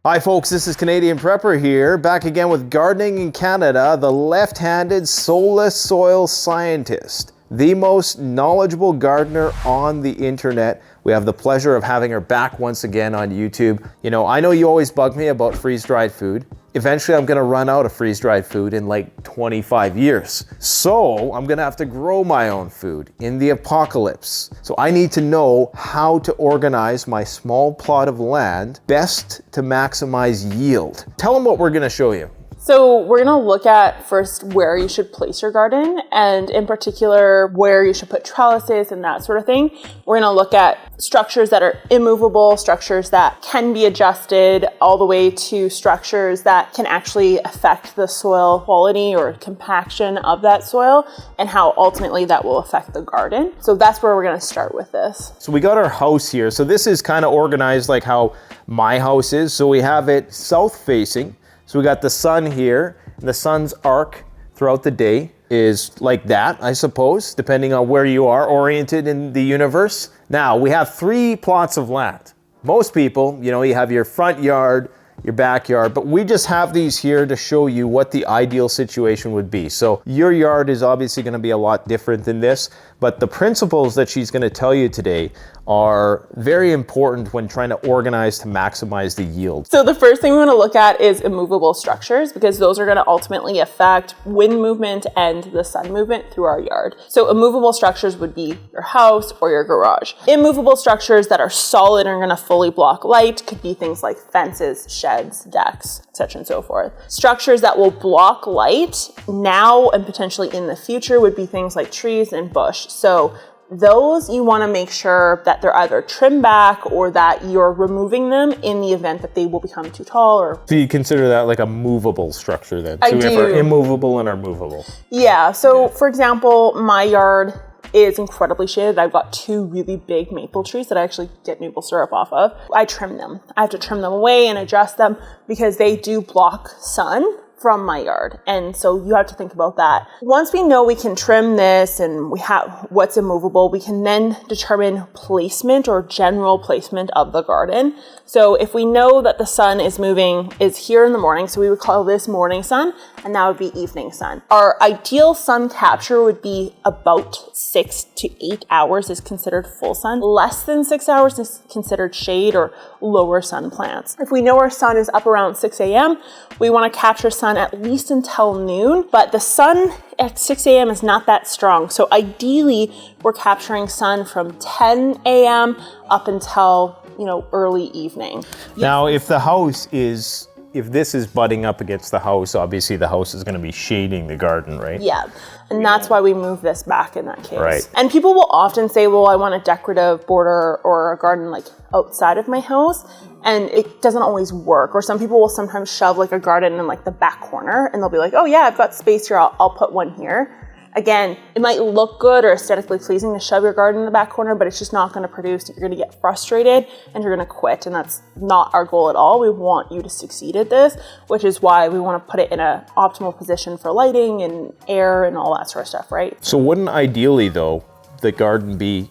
Hi folks, this is Canadian Prepper here, back again with Gardening in Canada, the left-handed soulless soil scientist, the most knowledgeable gardener on the internet. We have the pleasure of having her back once again on YouTube. You know, I know you always bug me about freeze-dried food. Eventually I'm gonna run out of freeze-dried food in like 25 years. So I'm gonna have to grow my own food in the apocalypse. So I need to know how to organize my small plot of land best to maximize yield. Tell them what we're gonna show you. So we're going to look at first where you should place your garden, and in particular where you should put trellises and that sort of thing. We're going to look at structures that are immovable, structures that can be adjusted, all the way to structures that can actually affect the soil quality or compaction of that soil, and how ultimately that will affect the garden. So that's where we're going to start with this. So we got our house here. So this is kind of organized like how my house is. So we have it south facing. So we got the sun here, and the sun's arc throughout the day is like that, I suppose, depending on where you are oriented in the universe. Now, we have 3 plots of land. Most people, you know, you have your front yard, your backyard, but we just have these here to show you what the ideal situation would be. So your yard is obviously going to be a lot different than this, but the principles that she's going to tell you today are very important when trying to organize to maximize the yield. So the first thing we want to look at is immovable structures, because those are going to ultimately affect wind movement and the sun movement through our yard. So immovable structures would be your house or your garage. Immovable structures that are solid and are going to fully block light could be things like fences, sheds, decks, etc. and so forth. Structures that will block light now and potentially in the future would be things like trees and bush. So those you want to make sure that they're either trimmed back or that you're removing them in the event that they will become too tall. Or so you consider that like a movable structure then? I so we have do. our immovable and our movable. Yeah, so for example, my yard is incredibly shaded. I've got 2 really big maple trees that I actually get maple syrup off of. I trim them. I have to trim them away and adjust them because they do block sun from my yard. And so you have to think about that. Once we know we can trim this and we have what's immovable, we can then determine placement or general placement of the garden. So if we know that the sun is here in the morning, so we would call this morning sun, and that would be evening sun. Our ideal sun capture would be about 6 to 8 hours is considered full sun. Less than 6 hours is considered shade or lower sun plants. If we know our sun is up around 6 a.m., we want to capture sun at least until noon, but the sun at 6 a.m. is not that strong. So ideally, we're capturing sun from 10 a.m. up until, early evening. Now, if this is butting up against the house, obviously the house is going to be shading the garden, right? Yeah. And that's why we move this back in that case. Right. And people will often say, well, I want a decorative border or a garden like outside of my house. And it doesn't always work. Or some people will sometimes shove like a garden in like the back corner and they'll be like, oh yeah, I've got space here. I'll put one here. Again, it might look good or aesthetically pleasing to shove your garden in the back corner, but it's just not going to produce. You're going to get frustrated and you're going to quit. And that's not our goal at all. We want you to succeed at this, which is why we want to put it in an optimal position for lighting and air and all that sort of stuff, right? So wouldn't ideally though, the garden be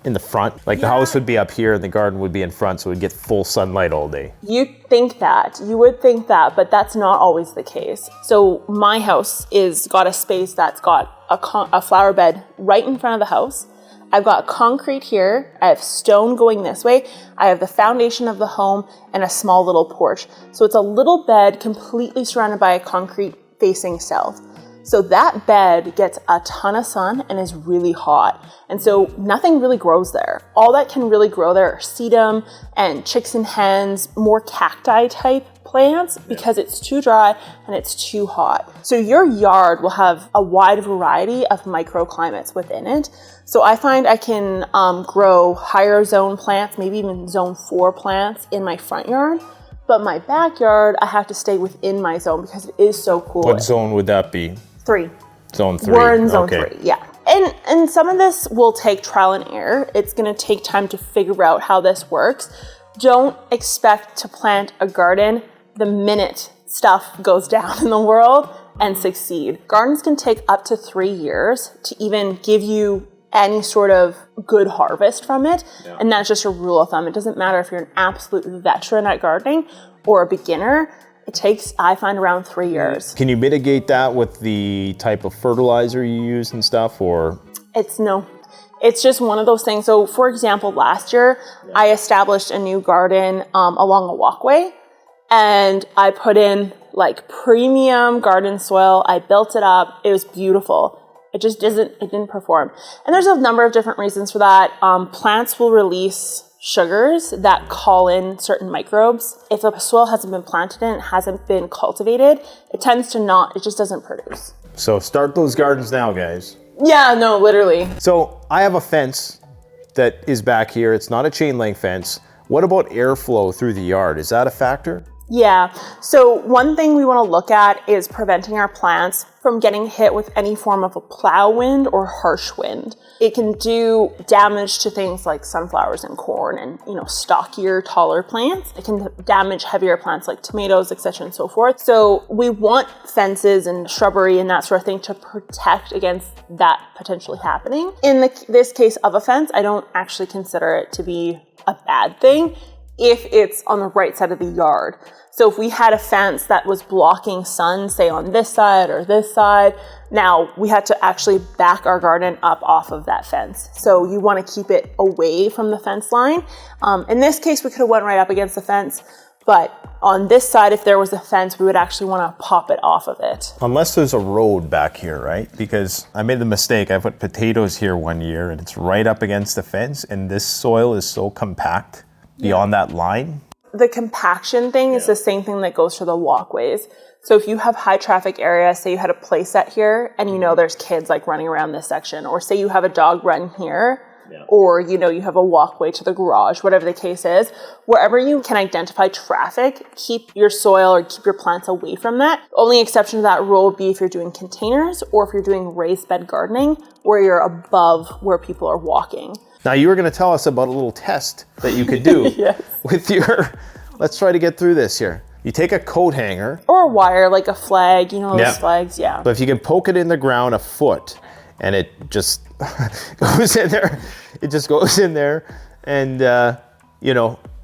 in the front? Like the house would be up here and the garden would be in front, so we'd get full sunlight all day. You would think that, but that's not always the case. So my house is got a space that's got a flower bed right in front of the house. I've got concrete here. I have stone going this way. I have the foundation of the home and a small little porch. So it's a little bed completely surrounded by a concrete facing south. So that bed gets a ton of sun and is really hot. And so nothing really grows there. All that can really grow there are sedum and chicks and hens, more cacti type plants because it's too dry and it's too hot. So your yard will have a wide variety of microclimates within it. So I find I can grow higher zone plants, maybe even zone 4 plants in my front yard. But my backyard, I have to stay within my zone because it is so cool. What zone would that be? 3. Zone 3. We're in zone 3, yeah. And some of this will take trial and error. It's going to take time to figure out how this works. Don't expect to plant a garden the minute stuff goes down in the world and succeed. Gardens can take up to 3 years to even give you any sort of good harvest from it. Yeah. And that's just a rule of thumb. It doesn't matter if you're an absolute veteran at gardening or a beginner, it takes, I find, around 3 years. Can you mitigate that with the type of fertilizer you use and stuff, or? It's just one of those things. So for example, last year, I established a new garden along a walkway, and I put in like premium garden soil. I built it up. It was beautiful. It didn't perform. And there's a number of different reasons for that. Plants will release sugars that call in certain microbes. If the soil hasn't been planted in, it hasn't been cultivated, it just doesn't produce. So start those gardens now, guys. Yeah, no, literally. So I have a fence that is back here. It's not a chain link fence. What about airflow through the yard? Is that a factor? Yeah, so one thing we want to look at is preventing our plants from getting hit with any form of a plow wind or harsh wind. It can do damage to things like sunflowers and corn and, stockier, taller plants. It can damage heavier plants like tomatoes, etc. and so forth. So we want fences and shrubbery and that sort of thing to protect against that potentially happening. In this case of a fence, I don't actually consider it to be a bad thing if it's on the right side of the yard. So if we had a fence that was blocking sun, say on this side or this side, now we had to actually back our garden up off of that fence. So you want to keep it away from the fence line. In this case, we could have went right up against the fence, but on this side, if there was a fence, we would actually want to pop it off of it. Unless there's a road back here, right? Because I made the mistake. I put potatoes here one year and it's right up against the fence, and this soil is so compact beyond that line. The compaction thing is the same thing that goes for the walkways. So if you have high traffic area, say you had a play set here and there's kids like running around this section, or say you have a dog run here, or you have a walkway to the garage, whatever the case is, wherever you can identify traffic, keep your soil or keep your plants away from that. Only exception to that rule would be if you're doing containers or if you're doing raised bed gardening where you're above where people are walking. Now you were going to tell us about a little test that you could do with your, let's try to get through this here. You take a coat hanger. Or a wire, like a flag, those flags, But if you can poke it in the ground a foot and it just goes in there, it just goes in there and,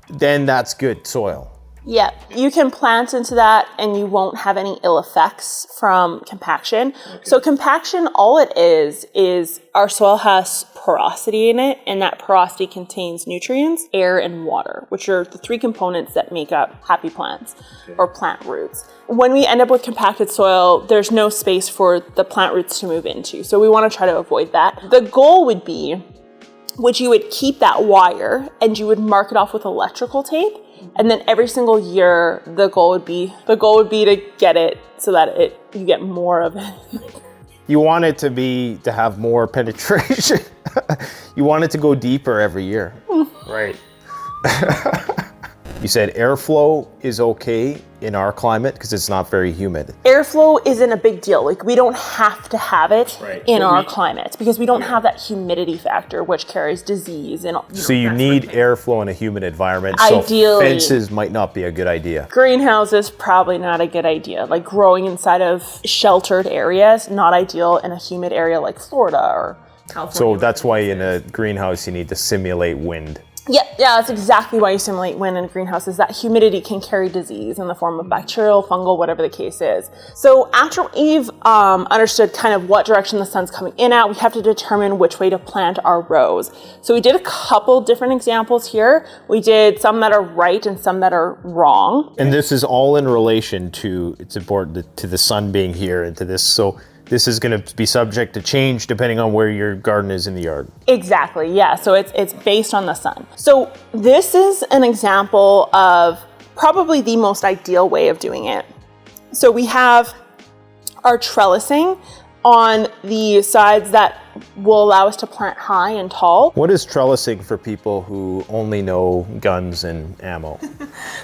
then that's good soil. Yeah, you can plant into that and you won't have any ill effects from compaction. Okay. So compaction, all it is our soil has porosity in it, and that porosity contains nutrients, air, and water, which are the three components that make up happy plants or plant roots. When we end up with compacted soil, there's no space for the plant roots to move into. So we want to try to avoid that. The goal would be, which you would keep that wire and you would mark it off with electrical tape. And then every single year, the goal would be to get it so that you get more of it. You want it to have more penetration. You want it to go deeper every year. Right. You said airflow is okay in our climate because it's not very humid. Airflow isn't a big deal. Like, we don't have to have it in our climate because we don't have that humidity factor, which carries disease. So you need airflow in a humid environment. Ideally. So fences might not be a good idea. Greenhouses, probably not a good idea. Like, growing inside of sheltered areas, not ideal in a humid area like Florida or California. So that's why in a greenhouse you need to simulate wind. Yeah, that's exactly why you simulate wind in a greenhouse, is that humidity can carry disease in the form of bacterial, fungal, whatever the case is. So after we've understood kind of what direction the sun's coming in at, we have to determine which way to plant our rows. So we did a couple different examples here. We did some that are right and some that are wrong. And this is all in relation to, it's important to the sun being here and to this. So this is going to be subject to change depending on where your garden is in the yard. Exactly, yeah. So it's based on the sun. So this is an example of probably the most ideal way of doing it. So we have our trellising on the sides that will allow us to plant high and tall. What is trellising for people who only know guns and ammo?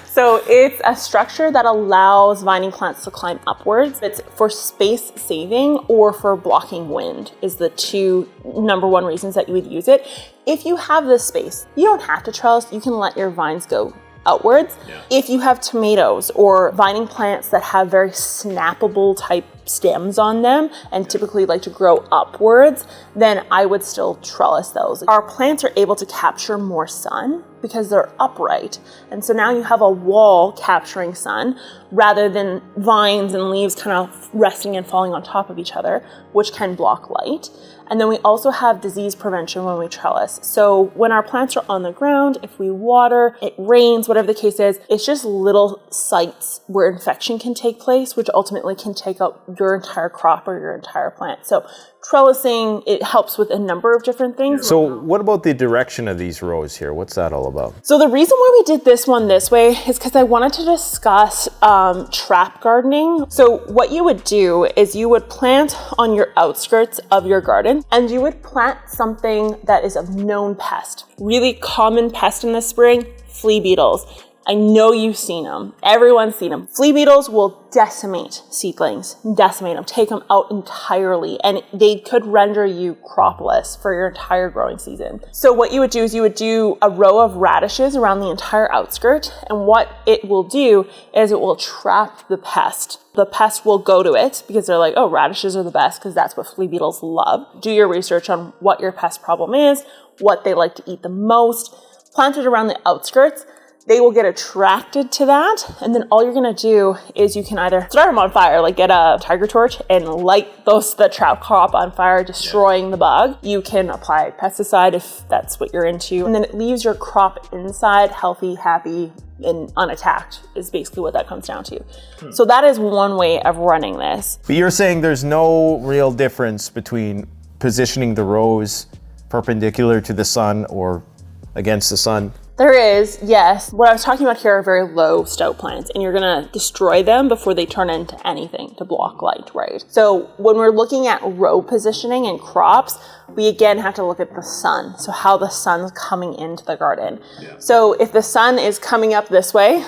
So it's a structure that allows vining plants to climb upwards. It's for space saving or for blocking wind is the two number one reasons that you would use it. If you have this space, you don't have to trellis. You can let your vines go outwards. Yeah. If you have tomatoes or vining plants that have very snappable type stems on them and typically like to grow upwards, then I would still trellis those. Our plants are able to capture more sun because they're upright. And so now you have a wall capturing sun rather than vines and leaves kind of resting and falling on top of each other, which can block light. And then we also have disease prevention when we trellis. So when our plants are on the ground, if we water, it rains, whatever the case is, it's just little sites where infection can take place, which ultimately can take out your entire crop or your entire plant. So trellising, it helps with a number of different things. So what about the direction of these rows here? What's that all about? So the reason why we did this one this way is because I wanted to discuss trap gardening. So what you would do is you would plant on your outskirts of your garden, and you would plant something that is a known pest. Really common pest in the spring, flea beetles. I know you've seen them. Everyone's seen them. Flea beetles will decimate seedlings, decimate them, take them out entirely, and they could render you cropless for your entire growing season. So what you would do is you would do a row of radishes around the entire outskirt, and what it will do is it will trap the pest. The pest will go to it because they're like, oh, radishes are the best because that's what flea beetles love. Do your research on what your pest problem is, what they like to eat the most, plant it around the outskirts. They will get attracted to that, and then all you're gonna do is you can either start them on fire, like get a tiger torch and light the trap crop on fire, destroying the bug. You can apply pesticide if that's what you're into, and then it leaves your crop inside healthy, happy, and unattacked is basically what that comes down to. So that is one way of running this. But you're saying there's no real difference between positioning the rows perpendicular to the sun or against the sun? There is, yes. What I was talking about here are very low stout plants, and you're gonna destroy them before they turn into anything to block light, right? So when we're looking at row positioning and crops, we again have to look at the sun. So how the sun's coming into the garden. Yeah. So if the sun is coming up this way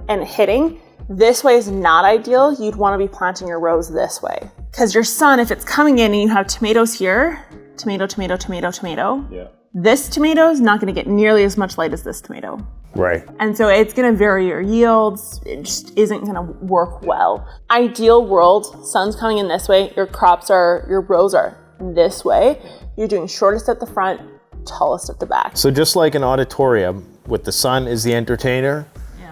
and hitting, this way is not ideal. You'd wanna be planting your rows this way. Because your sun, if it's coming in and you have tomatoes here, tomato, tomato, tomato, tomato. Yeah. This tomato is not going to get nearly as much light as this tomato. Right. And so it's going to vary your yields. It just isn't going to work well. Ideal world, sun's coming in this way. Your rows are this way. You're doing shortest at the front, tallest at the back. So just like an auditorium with the sun is the entertainer,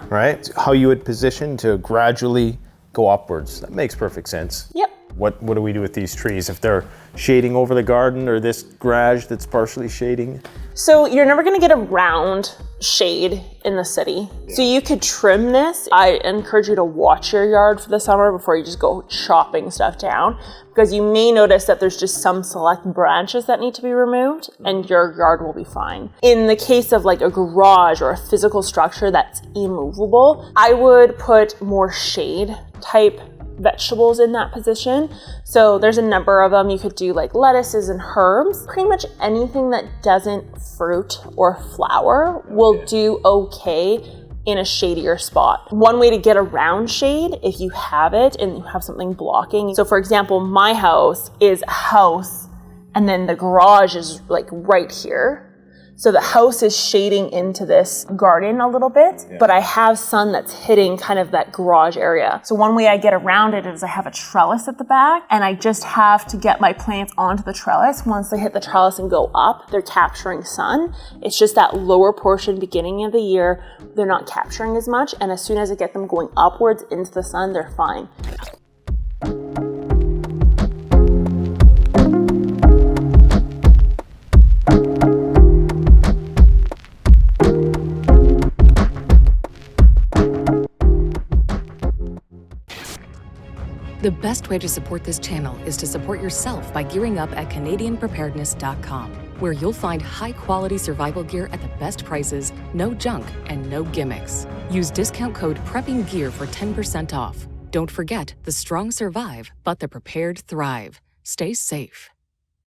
right? How you would position to gradually go upwards. That makes perfect sense. Yep. What do we do with these trees if they're shading over the garden or this garage that's partially shading? So you're never gonna get a round shade in the city. Yeah. So you could trim this. I encourage you to watch your yard for the summer before you just go chopping stuff down, because you may notice that there's just some select branches that need to be removed and your yard will be fine. In the case of like a garage or a physical structure that's immovable, I would put more shade type vegetables in that position. So there's a number of them. You could do like lettuces and herbs. Pretty much anything that doesn't fruit or flower will do okay in a shadier spot. One way to get around shade, if you have it and you have something blocking. So for example, my house is a house and then the garage is like right here. So the house is shading into this garden a little bit, but I have sun that's hitting kind of that garage area. So one way I get around it is I have a trellis at the back, and I just have to get my plants onto the trellis. Once they hit the trellis and go up, they're capturing sun. It's just that lower portion beginning of the year, they're not capturing as much, and as soon as I get them going upwards into the sun, they're fine. The best way to support this channel is to support yourself by gearing up at CanadianPreparedness.com, where you'll find high-quality survival gear at the best prices, no junk, and no gimmicks. Use discount code PREPPINGGEAR for 10% off. Don't forget, the strong survive, but the prepared thrive. Stay safe.